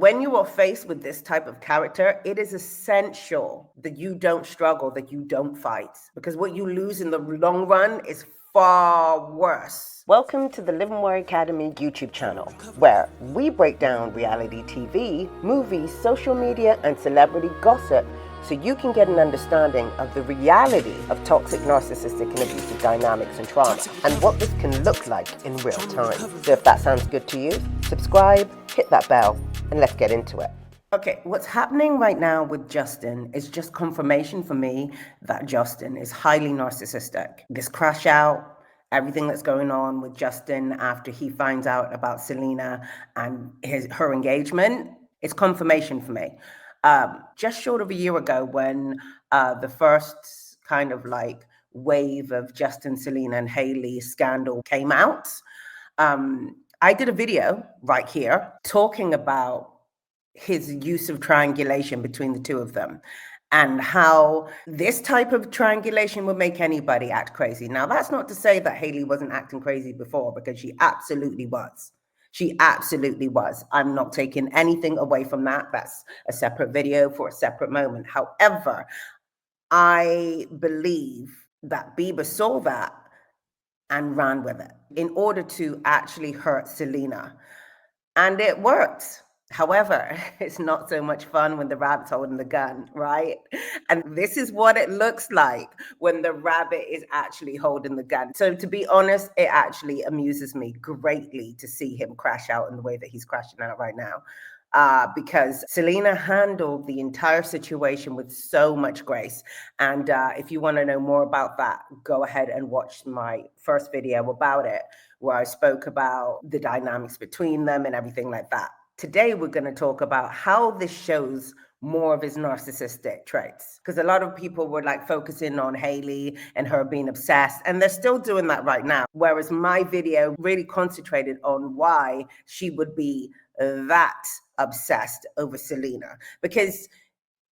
When you are faced with this type of character, it is essential that you don't struggle, that you don't fight, because what you lose in the long run is far worse. Welcome to the Live and More Academy YouTube channel, where we break down reality TV, movies, social media, and celebrity gossip so you can get an understanding of the reality of toxic, narcissistic, and abusive dynamics and trauma, and what this can look like in real time. So if that sounds good to you, subscribe, hit that bell, and let's get into it. Okay, what's happening right now with Justin is just confirmation for me that Justin is highly narcissistic. This crash out, everything that's going on with Justin after he finds out about Selena and her engagement, it's confirmation for me. Just short of a year ago, when the first kind of like wave of Justin, Selena, and Hailey scandal came out, I did a video right here talking about his use of triangulation between the two of them and how this type of triangulation would make anybody act crazy. Now, that's not to say that Hailey wasn't acting crazy before, because she absolutely was. She absolutely was. I'm not taking anything away from that. That's a separate video for a separate moment. However, I believe that Bieber saw that and ran with it in order to actually hurt Selena. And it worked. However, it's not so much fun when the rabbit's holding the gun, right? And this is what it looks like when the rabbit is actually holding the gun. So to be honest, it actually amuses me greatly to see him crash out in the way that he's crashing out right now. Because Selena handled the entire situation with so much grace. And if you want to know more about that, go ahead and watch my first video about it, where I spoke about the dynamics between them and everything like that. Today, we're going to talk about how this shows more of his narcissistic traits, because a lot of people were like focusing on Hailey and her being obsessed, and they're still doing that right now. Whereas my video really concentrated on why she would be that obsessed over Selena. Because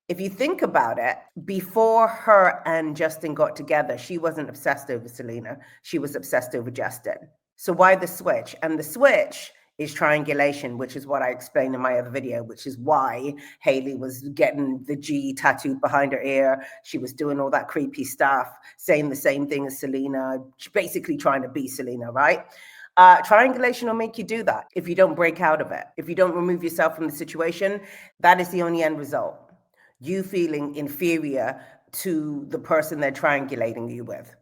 if you think about it, before her and Justin got together, she wasn't obsessed over Selena. She was obsessed over Justin. So why the switch? And the switch is triangulation, which is what I explained in my other video, which is why Hailey was getting the G tattooed behind her ear. She was doing all that creepy stuff, saying the same thing as Selena, basically trying to be Selena, right? Triangulation will make you do that if you don't break out of it. If you don't remove yourself from the situation, that is the only end result. You feeling inferior to the person they're triangulating you with.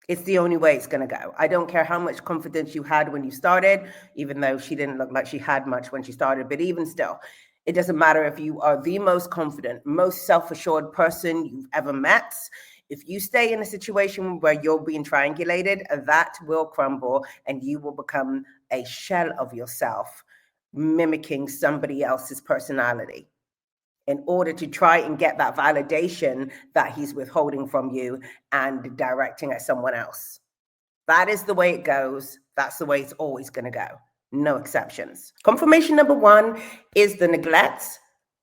It's the only way it's going to go. I don't care how much confidence you had when you started, even though she didn't look like she had much when she started. But even still, it doesn't matter if you are the most confident, most self-assured person you've ever met. If you stay in a situation where you're being triangulated, that will crumble and you will become a shell of yourself, mimicking somebody else's personality, in order to try and get that validation that he's withholding from you and directing at someone else. That is the way it goes. That's the way it's always going to go. No exceptions. Confirmation number one is the neglect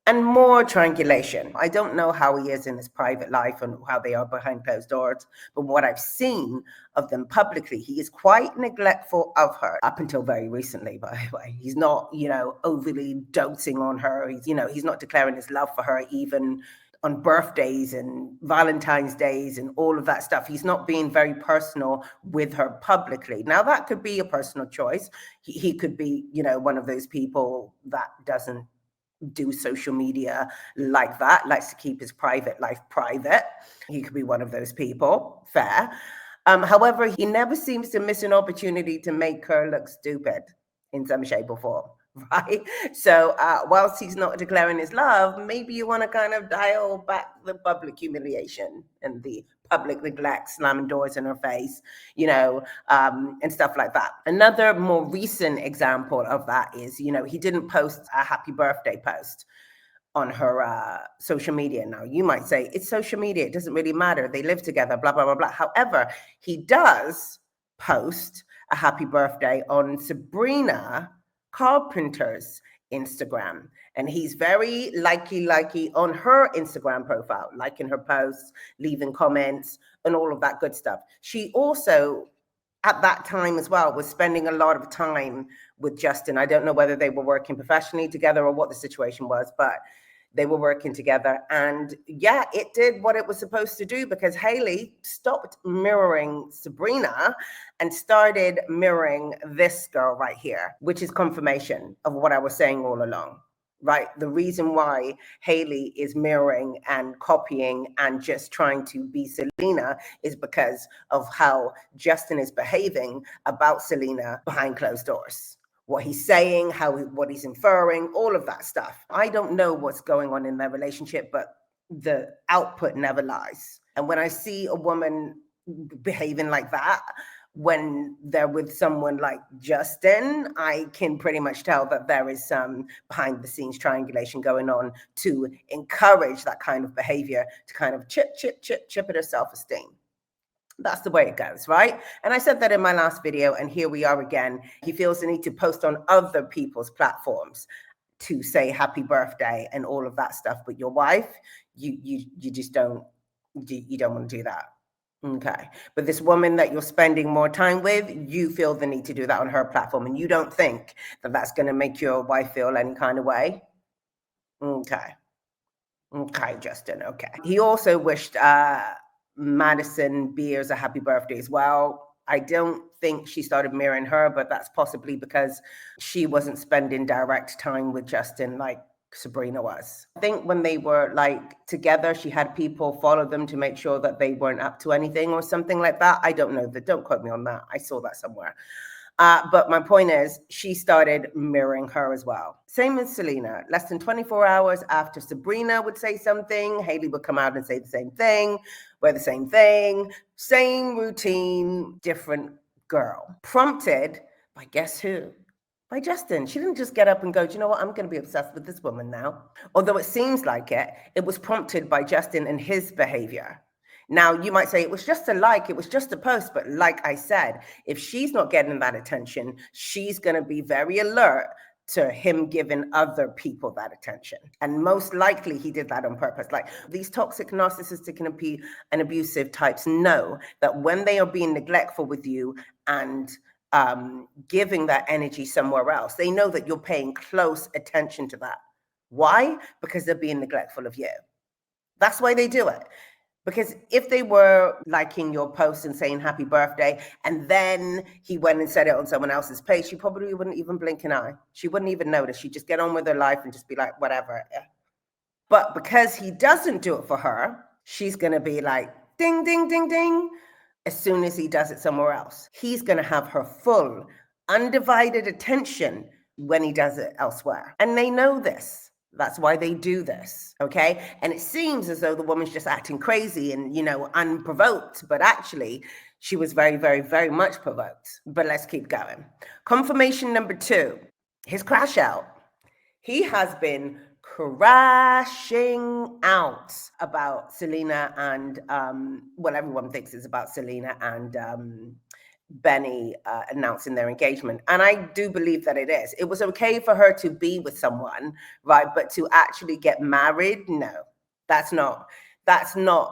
and more triangulation. I don't know how he is in his private life and how they are behind closed doors, but what I've seen of them publicly, he is quite neglectful of her up until very recently, by the way. He's not, overly doting on her. He's not declaring his love for her even on birthdays and Valentine's days and all of that stuff. He's not being very personal with her publicly. Now, that could be a personal choice. He could be, one of those people that doesn't do social media like that, likes to keep his private life private. He could be one of those people, fair. However, he never seems to miss an opportunity to make her look stupid in some shape or form, right? So whilst he's not declaring his love, maybe you want to kind of dial back the public humiliation and the public neglect, slamming doors in her face, and stuff like that. Another more recent example of that is, he didn't post a happy birthday post on her social media. Now, you might say, it's social media, it doesn't really matter. They live together, blah, blah, blah, blah. However, he does post a happy birthday on Sabrina Carpenter's Instagram. And he's very likey on her Instagram profile, liking her posts, leaving comments, and all of that good stuff. She also, at that time as well, was spending a lot of time with Justin. I don't know whether they were working professionally together or what the situation was, but they were working together. And yeah, it did what it was supposed to do, because Hailey stopped mirroring Sabrina and started mirroring this girl right here, which is confirmation of what I was saying all along. Right? The reason why Hailey is mirroring and copying and just trying to be Selena is because of how Justin is behaving about Selena behind closed doors. What he's saying, what he's inferring, all of that stuff. I don't know what's going on in their relationship, but the output never lies. And when I see a woman behaving like that, when they're with someone like Justin, I can pretty much tell that there is some behind the scenes triangulation going on to encourage that kind of behavior, to kind of chip at her self-esteem. That's the way it goes, right? And I said that in my last video, and here we are again. He feels the need to post on other people's platforms to say happy birthday and all of that stuff. But your wife, you just don't, you don't want to do that. Okay. But this woman that you're spending more time with, you feel the need to do that on her platform, and you don't think that that's going to make your wife feel any kind of way. Okay. Okay, Justin. Okay. He also wished Madison Beers a happy birthday as well. I don't think she started mirroring her, but that's possibly because she wasn't spending direct time with Justin like Sabrina was. I think when they were like together, she had people follow them to make sure that they weren't up to anything or something like that. I don't know that. Don't quote me on that. I saw that somewhere. But my point is, she started mirroring her as well. Same as Selena. Less than 24 hours after Sabrina would say something, Hailey would come out and say the same thing, wear the same thing, same routine, different girl. Prompted by guess who? By Justin. She didn't just get up and go, do you know what? I'm going to be obsessed with this woman now. Although it seems like it was prompted by Justin and his behavior. Now, you might say it was just a like, it was just a post. But like I said, if she's not getting that attention, she's going to be very alert to him giving other people that attention. And most likely he did that on purpose. Like these toxic, narcissistic, and abusive types know that when they are being neglectful with you and giving that energy somewhere else, they know that you're paying close attention to that. Why? Because they're being neglectful of you. That's why they do it. Because if they were liking your post and saying happy birthday, and then he went and said it on someone else's page, she probably wouldn't even blink an eye. She wouldn't even notice. She'd just get on with her life and just be like, whatever. But because he doesn't do it for her, she's going to be like, ding, ding, ding, ding. As soon as he does it somewhere else, he's going to have her full, undivided attention when he does it elsewhere. And they know this. That's why they do this, okay? And it seems as though the woman's just acting crazy and, unprovoked, but actually she was very, very, very much provoked. But let's keep going. Confirmation number 2, his crash out. He has been crashing out about Selena and, everyone thinks it's about Selena and Benny announcing their engagement. And I do believe that it is. It was okay for her to be with someone, right? But to actually get married, no, that's not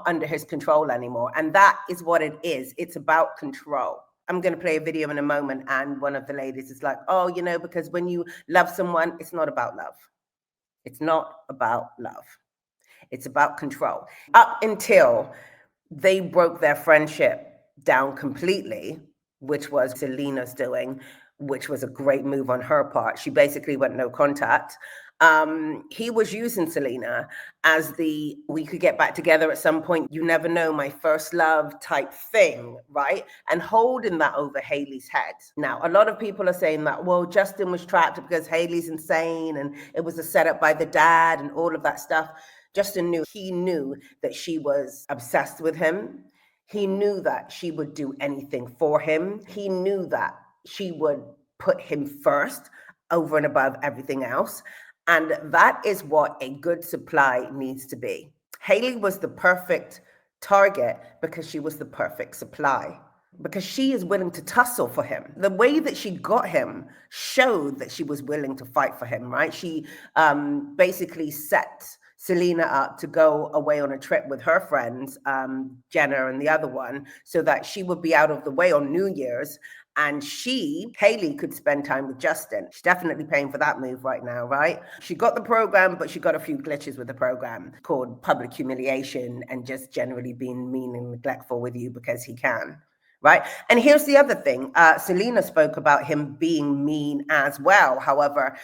under his control anymore. And that is what it is. It's about control. I'm going to play a video in a moment. And one of the ladies is like, oh, because when you love someone, it's not about love. It's not about love. It's about control. Up until they broke their friendship down completely, which was Selena's doing, which was a great move on her part. She basically went no contact. He was using Selena as we could get back together at some point, you never know, my first love type thing, right? And holding that over Hailey's head. Now, a lot of people are saying that, well, Justin was trapped because Hailey's insane and it was a setup by the dad and all of that stuff. Justin knew that she was obsessed with him. He knew that she would do anything for him. He knew that she would put him first over and above everything else. And that is what a good supply needs to be. Hailey was the perfect target because she was the perfect supply. Because she is willing to tussle for him. The way that she got him showed that she was willing to fight for him, right? She basically set Selena up to go away on a trip with her friends, Jenna and the other one, so that she would be out of the way on New Year's And Hailey, could spend time with Justin. She's definitely paying for that move right now, right? She got the program, but she got a few glitches with the program called public humiliation and just generally being mean and neglectful with you because he can. Right. And here's the other thing. Selena spoke about him being mean as well. However,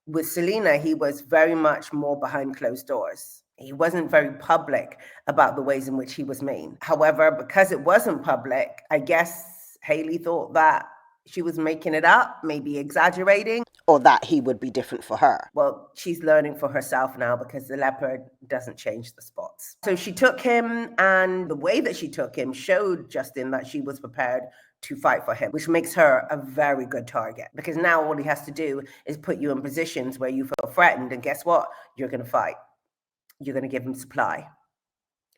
with Selena, he was very much more behind closed doors. He wasn't very public about the ways in which he was mean. However, because it wasn't public, I guess Hailey thought that she was making it up, maybe exaggerating, or that he would be different for her. Well, she's learning for herself now because the leopard doesn't change the spots. So she took him, and the way that she took him showed Justin that she was prepared to fight for him, which makes her a very good target because now all he has to do is put you in positions where you feel threatened, and guess what? You're going to fight. You're going to give him supply.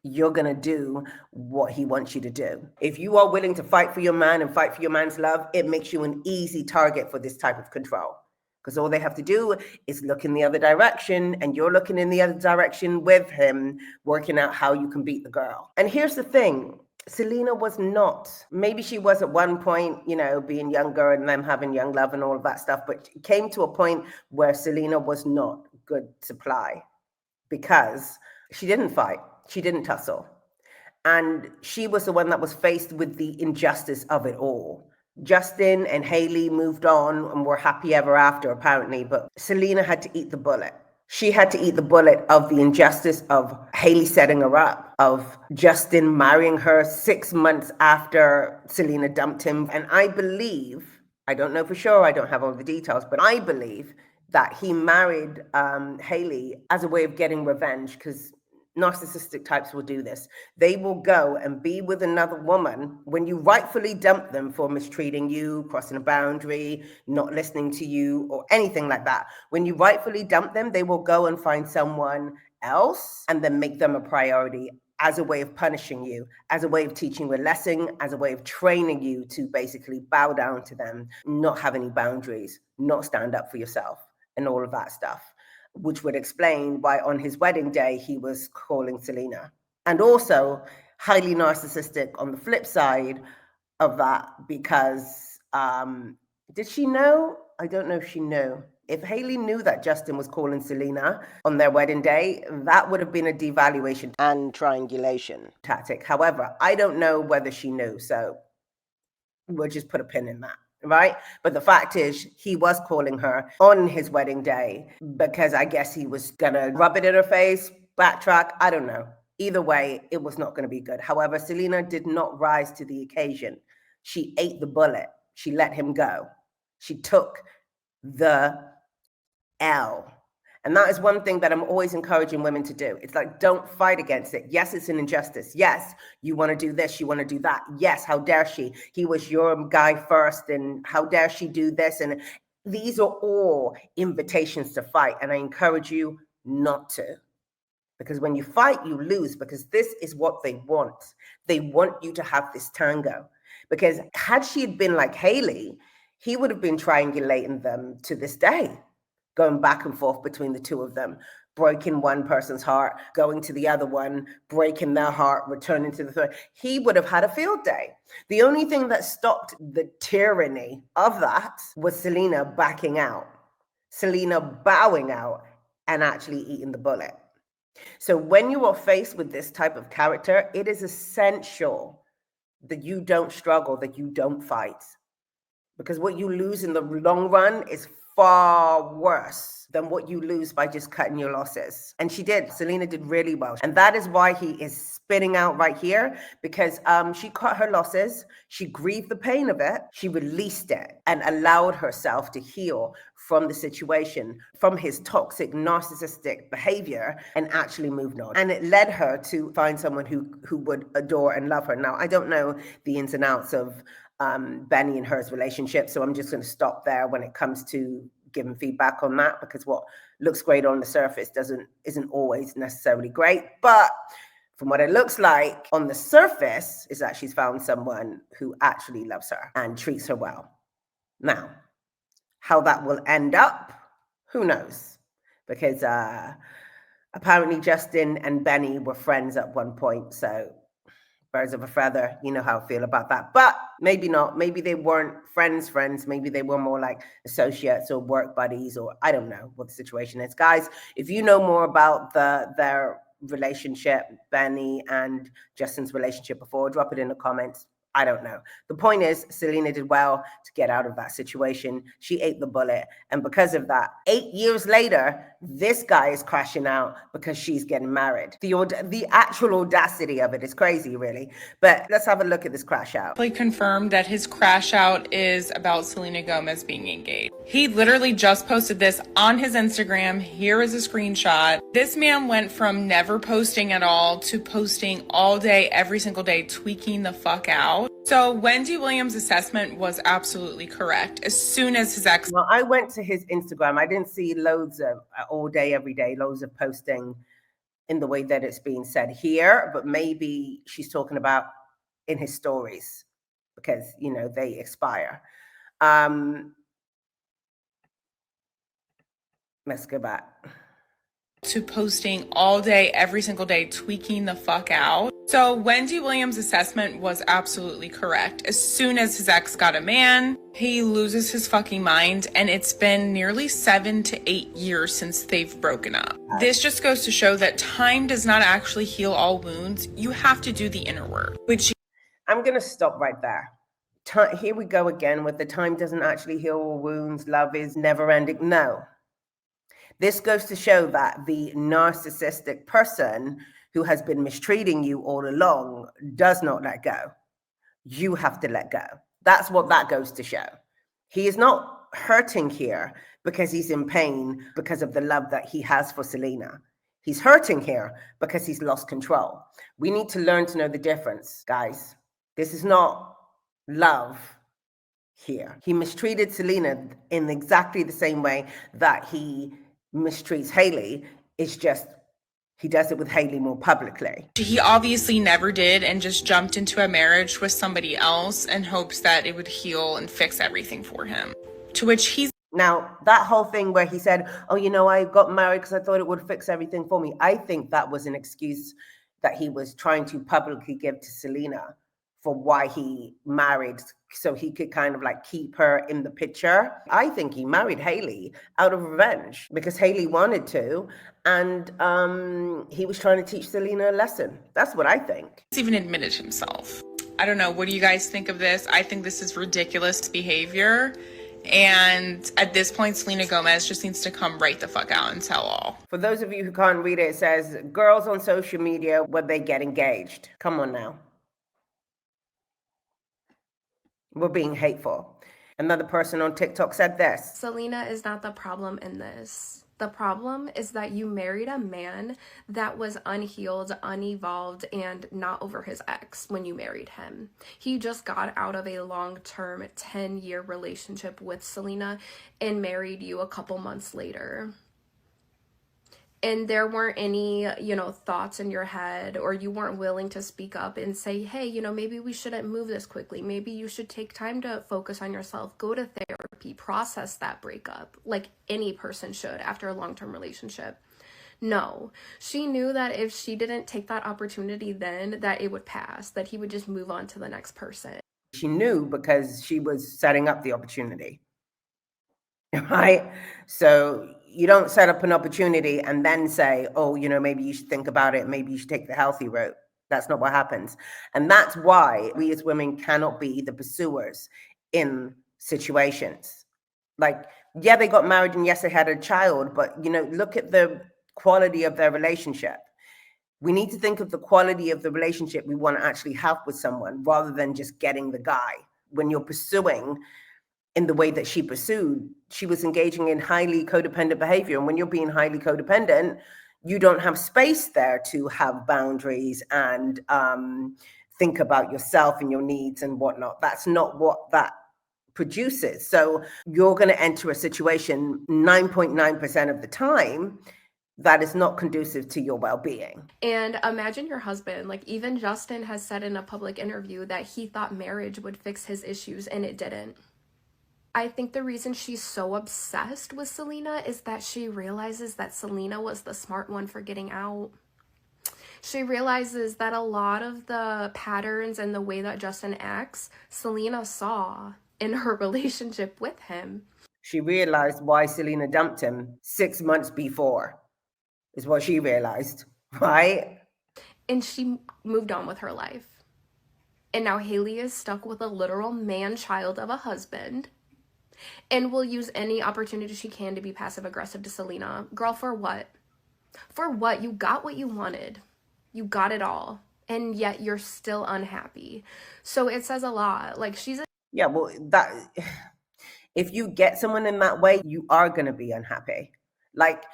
You're going to do what he wants you to do. If you are willing to fight for your man and fight for your man's love, it makes you an easy target for this type of control. Because all they have to do is look in the other direction, and you're looking in the other direction with him, working out how you can beat the girl. And here's the thing. Selena was not. Maybe she was at one point, being younger and them having young love and all of that stuff, but it came to a point where Selena was not good supply because she didn't fight. She didn't tussle. And she was the one that was faced with the injustice of it all. Justin and Hailey moved on and were happy ever after, apparently, but Selena had to eat the bullet. She had to eat the bullet of the injustice of Hailey setting her up, of Justin marrying her 6 months after Selena dumped him. And I believe, I don't know for sure, I don't have all the details, but I believe that he married Hailey as a way of getting revenge, because narcissistic types will do this. They will go and be with another woman when you rightfully dump them for mistreating you, crossing a boundary, not listening to you, or anything like that. When you rightfully dump them, they will go and find someone else and then make them a priority as a way of punishing you, as a way of teaching you a lesson, as a way of training you to basically bow down to them, not have any boundaries, not stand up for yourself, and all of that stuff, which would explain why on his wedding day, he was calling Selena. And also highly narcissistic on the flip side of that, because did she know? I don't know if she knew. If Hailey knew that Justin was calling Selena on their wedding day, that would have been a devaluation and triangulation tactic. However, I don't know whether she knew, so we'll just put a pin in that. Right? But the fact is, he was calling her on his wedding day because I guess he was going to rub it in her face, backtrack. I don't know. Either way, it was not going to be good. However, Selena did not rise to the occasion. She ate the bullet. She let him go. She took the L. And that is one thing that I'm always encouraging women to do. It's like, don't fight against it. Yes, it's an injustice. Yes, you want to do this, you want to do that. Yes, how dare she? He was your guy first, and how dare she do this? And these are all invitations to fight. And I encourage you not to. Because when you fight, you lose, because this is what they want. They want you to have this tango. Because had she been like Hailey, he would have been triangulating them to this day, going back and forth between the two of them, breaking one person's heart, going to the other one, breaking their heart, returning to the third. He would have had a field day. The only thing that stopped the tyranny of that was Selena backing out, Selena bowing out, and actually eating the bullet. So when you are faced with this type of character, it is essential that you don't struggle, that you don't fight. Because what you lose in the long run is far worse than what you lose by just cutting your losses. And she did. Selena did really well. And that is why he is spinning out right here, because she cut her losses. She grieved the pain of it. She released it and allowed herself to heal from the situation, from his toxic, narcissistic behavior, and actually moved on. And it led her to find someone who would adore and love her. Now, I don't know the ins and outs of Benny and her's relationship, so I'm just going to stop there when it comes to giving feedback on that, because what looks great on the surface isn't always necessarily great. But from what it looks like on the surface is that she's found someone who actually loves her and treats her well. Now, how that will end up, who knows? Because apparently Justin and Benny were friends at one point, so birds of a feather. You know how I feel about that. But maybe not. Maybe they weren't friends. Maybe they were more like associates or work buddies, or I don't know what the situation is. Guys, if you know more about their relationship, Benny and Justin's relationship before, drop it in the comments. I don't know. The point is, Selena did well to get out of that situation. She ate the bullet. And because of that, 8 years later, this guy is crashing out because she's getting married. The actual audacity of it is crazy, really. But let's have a look at this crash out. He confirmed that his crash out is about Selena Gomez being engaged. He literally just posted this on his Instagram. Here is a screenshot. This man went from never posting at all to posting all day, every single day, tweaking the fuck out. So Wendy Williams' assessment was absolutely correct. As soon as his ex... Well, I went to his Instagram. I didn't see loads of all day, every day, loads of posting in the way that it's being said here, but maybe she's talking about in his stories because, you know, they expire. Let's go back to posting all day, every single day, tweaking the fuck out. So Wendy Williams' assessment was absolutely correct. As soon as his ex got a man, he loses his fucking mind, and it's been nearly 7 to 8 years since they've broken up. This just goes to show that time does not actually heal all wounds. You have to do the inner work, which... I'm going to stop right there. Here we go again with the time doesn't actually heal all wounds. Love is never ending. No. This goes to show that the narcissistic person who has been mistreating you all along does not let go. You have to let go. That's what that goes to show. He is not hurting here because he's in pain because of the love that he has for Selena. He's hurting here because he's lost control. We need to learn to know the difference, guys. This is not love here. He mistreated Selena in exactly the same way that he mistreats Hailey. It's just he does it with Hailey more publicly. He obviously never did and just jumped into a marriage with somebody else in hopes that it would heal and fix everything for him. To which he's... Now, that whole thing where he said, oh, you know, I got married because I thought it would fix everything for me. I think that was an excuse that he was trying to publicly give to Selena for why he married, so he could kind of like keep her in the picture. I think he married Hailey out of revenge because Hailey wanted to, and he was trying to teach Selena a lesson. That's what I think. He's even admitted himself. I don't know. What do you guys think of this? I think this is ridiculous behavior. And at this point, Selena Gomez just needs to come right the fuck out and tell all. For those of you who can't read it, it says, girls on social media when they get engaged. Come on now. We're being hateful. Another person on TikTok said this. Selena is not the problem in this. The problem is that you married a man that was unhealed, unevolved, and not over his ex when you married him. He just got out of a long-term 10-year relationship with Selena and married you a couple months later. And there weren't any, thoughts in your head, or you weren't willing to speak up and say, hey, maybe we shouldn't move this quickly. Maybe you should take time to focus on yourself, go to therapy, process that breakup like any person should after a long-term relationship. No, she knew that if she didn't take that opportunity then, that it would pass, that he would just move on to the next person. She knew because she was setting up the opportunity, right? So you don't set up an opportunity and then say, oh, maybe you should think about it. Maybe you should take the healthy route. That's not what happens. And that's why we as women cannot be the pursuers in situations. Like, yeah, they got married and yes, they had a child, but, look at the quality of their relationship. We need to think of the quality of the relationship we want to actually have with someone rather than just getting the guy. When you're pursuing in the way that she pursued, she was engaging in highly codependent behavior. And when you're being highly codependent, you don't have space there to have boundaries and think about yourself and your needs and whatnot. That's not what that produces. So you're going to enter a situation 9.9% of the time that is not conducive to your well-being. And imagine your husband, like even Justin has said in a public interview that he thought marriage would fix his issues and it didn't. I think the reason she's so obsessed with Selena is that she realizes that Selena was the smart one for getting out. She realizes that a lot of the patterns and the way that Justin acts, Selena saw in her relationship with him. She realized why Selena dumped him 6 months before, is what she realized, right? And she moved on with her life. And now Haley is stuck with a literal man-child of a husband and will use any opportunity she can to be passive-aggressive to Selena. Girl, for what? For what? You got what you wanted. You got it all. And yet you're still unhappy. So it says a lot. Like, she's a... Yeah, well, that if you get someone in that way, you are going to be unhappy. Like,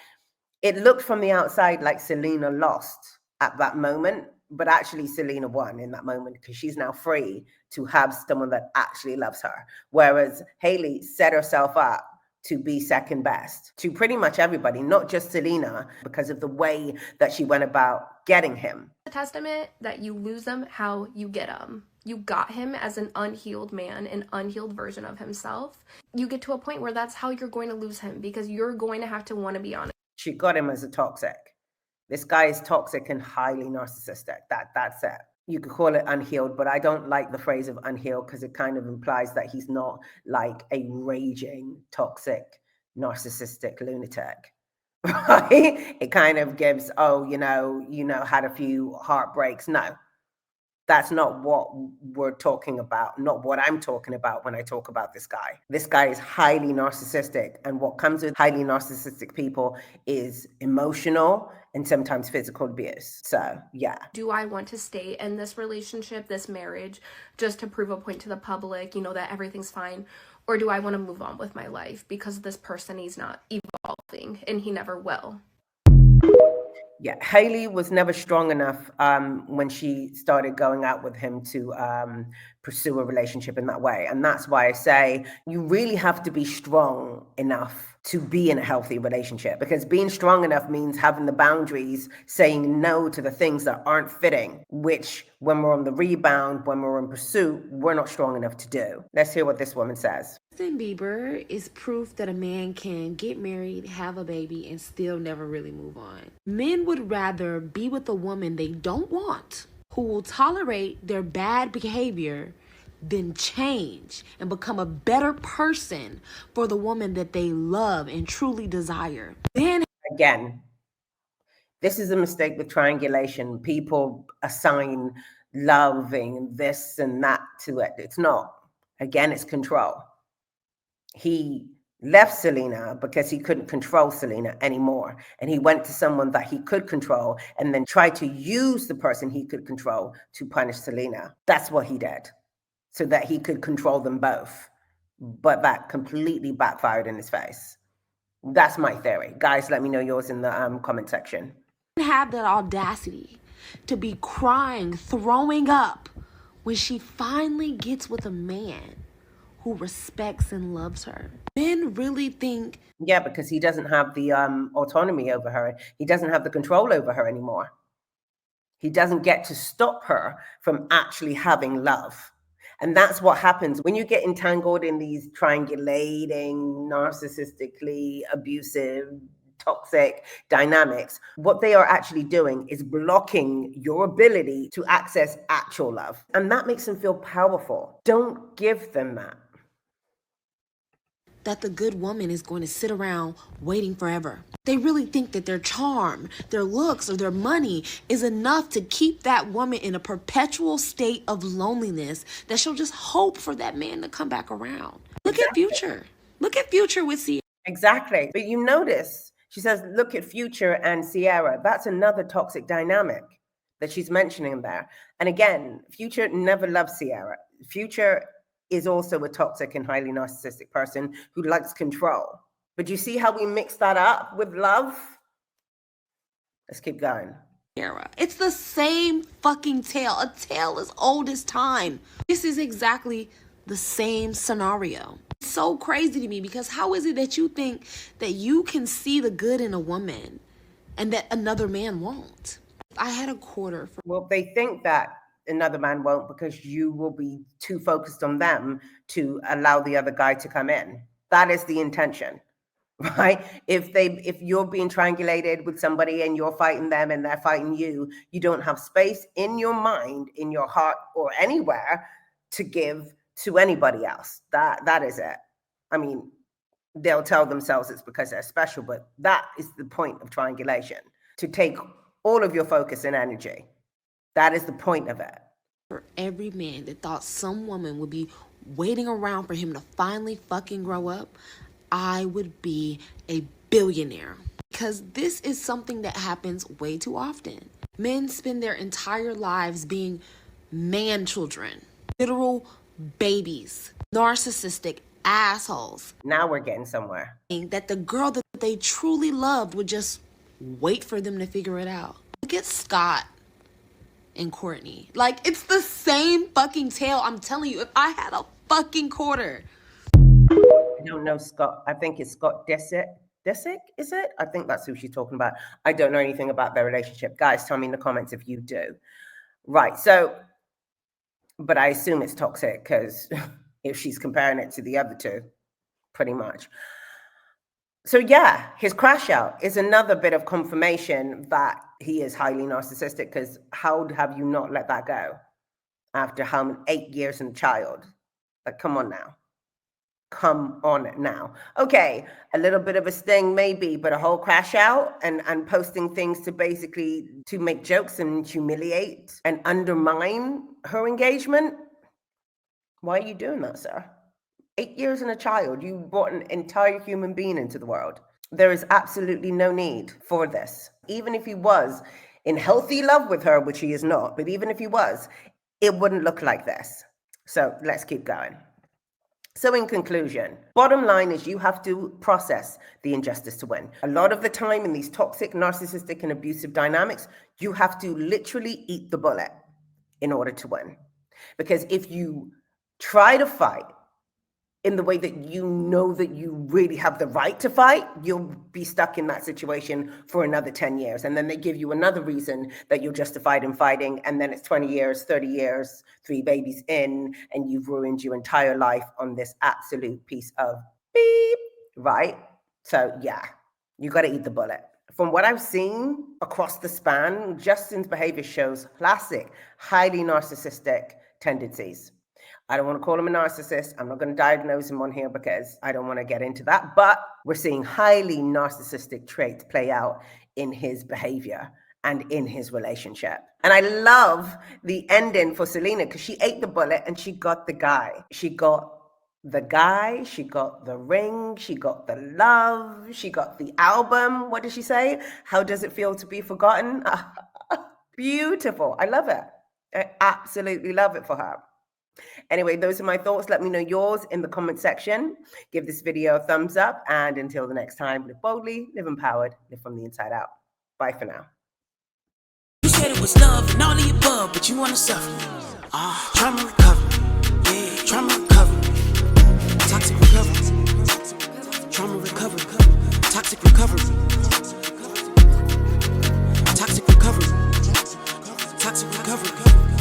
it looked from the outside like Selena lost at that moment, but actually Selena won in that moment because she's now free to have someone that actually loves her. Whereas Haley set herself up to be second best to pretty much everybody, not just Selena, because of the way that she went about getting him. a testament that you lose them how you get them. You got him as an unhealed man, an unhealed version of himself. You get to a point where that's how you're going to lose him because you're going to have to want to be honest. She got him as a toxic. This guy is toxic and highly narcissistic. That's it. You could call it unhealed, but I don't like the phrase of unhealed because it kind of implies that he's not like a raging, toxic, narcissistic lunatic. Right? It kind of gives, had a few heartbreaks. No, that's not what we're talking about, not what I'm talking about when I talk about this guy. This guy is highly narcissistic, and what comes with highly narcissistic people is emotional and sometimes physical abuse. So, yeah. Do I want to stay in this relationship, this marriage, just to prove a point to the public, that everything's fine? Or do I want to move on with my life because this person, he's not evolving and he never will? Yeah, Haley was never strong enough when she started going out with him to pursue a relationship in that way. And that's why I say you really have to be strong enough to be in a healthy relationship, because being strong enough means having the boundaries, saying no to the things that aren't fitting, which when we're on the rebound, when we're in pursuit, we're not strong enough to do. Let's hear what this woman says. Justin Bieber is proof that a man can get married, have a baby, and still never really move on. Men would rather be with a woman they don't want, who will tolerate their bad behavior, than change and become a better person for the woman that they love and truly desire. Then again, this is a mistake with triangulation. People assign loving this and that to it. It's not. Again, it's control. He left Selena because he couldn't control Selena anymore. And he went to someone that he could control and then tried to use the person he could control to punish Selena. That's what he did, so that he could control them both. But that completely backfired in his face. That's my theory. Guys, let me know yours in the comment section. Have that audacity to be crying, throwing up when she finally gets with a man who respects and loves her. Men really think... Yeah, because he doesn't have the autonomy over her. He doesn't have the control over her anymore. He doesn't get to stop her from actually having love. And that's what happens when you get entangled in these triangulating, narcissistically abusive, toxic dynamics. What they are actually doing is blocking your ability to access actual love. And that makes them feel powerful. Don't give them that. That the good woman is going to sit around waiting forever. They really think that their charm, their looks, or their money is enough to keep that woman in a perpetual state of loneliness, that she'll just hope for that man to come back around. Look at Future. Look at Future with Sierra. Exactly. But you notice, she says, look at Future and Sierra. That's another toxic dynamic that she's mentioning there. And again, Future never loved Sierra. Future is also a toxic and highly narcissistic person who likes control. But you see how we mix that up with love? Let's keep going. It's the same fucking tale. A tale as old as time. This is exactly the same scenario. It's so crazy to me, because how is it that you think that you can see the good in a woman and that another man won't? If I had a quarter for... Well, they think that another man won't because you will be too focused on them to allow the other guy to come in. That is the intention. right? If you're being triangulated with somebody and you're fighting them and they're fighting you, you don't have space in your mind, in your heart, or anywhere to give to anybody else. That is it. I mean, they'll tell themselves it's because they're special, but that is the point of triangulation, to take all of your focus and energy. That is the point of it. For every man that thought some woman would be waiting around for him to finally fucking grow up, I would be a billionaire. Because this is something that happens way too often. Men spend their entire lives being man children, literal babies, narcissistic assholes. Now we're getting somewhere. That the girl that they truly loved would just wait for them to figure it out. Look at Scott and Courtney. Like, it's the same fucking tale. I'm telling you, if I had a fucking quarter. I don't know Scott. I think it's Scott Disick. Disick, is it? I think that's who she's talking about. I don't know anything about their relationship. Guys, tell me in the comments if you do. Right. So, but I assume it's toxic because if she's comparing it to the other two, pretty much. So yeah, his crash out is another bit of confirmation that he is highly narcissistic, because how have you not let that go after how many 8 years and a child? Like, come on now. Come on now. Okay, a little bit of a sting maybe, but a whole crash out and posting things to basically to make jokes and humiliate and undermine her engagement. Why are you doing that, sir? 8 years and a child. You brought an entire human being into the world. There is absolutely no need for this. Even if he was in healthy love with her, which he is not, but even if he was, it wouldn't look like this. So let's keep going. So in conclusion, bottom line is you have to process the injustice to win. A lot of the time in these toxic, narcissistic, and abusive dynamics, you have to literally eat the bullet in order to win. Because if you try to fight in the way that you know that you really have the right to fight, you'll be stuck in that situation for another 10 years. And then they give you another reason that you're justified in fighting. And then it's 20 years, 30 years, 3 babies in, and you've ruined your entire life on this absolute piece of beep, right? So yeah, you got to eat the bullet. From what I've seen across the span, Justin's behavior shows classic, highly narcissistic tendencies. I don't want to call him a narcissist. I'm not going to diagnose him on here because I don't want to get into that. But we're seeing highly narcissistic traits play out in his behavior and in his relationship. And I love the ending for Selena because she ate the bullet and she got the guy. She got the guy, she got the ring, she got the love, she got the album. What did she say? How does it feel to be forgotten? Beautiful. I love it. I absolutely love it for her. Anyway, those are my thoughts. Let me know yours in the comment section. Give this video a thumbs up. And until the next time, live boldly, live empowered, live from the inside out. Bye for now. You said it was love and all the above, but you want to suffer. Trauma recovery. Yeah, trauma recovery. Toxic recovery. Trauma recovery. Toxic recovery. Toxic recovery. Toxic recovery.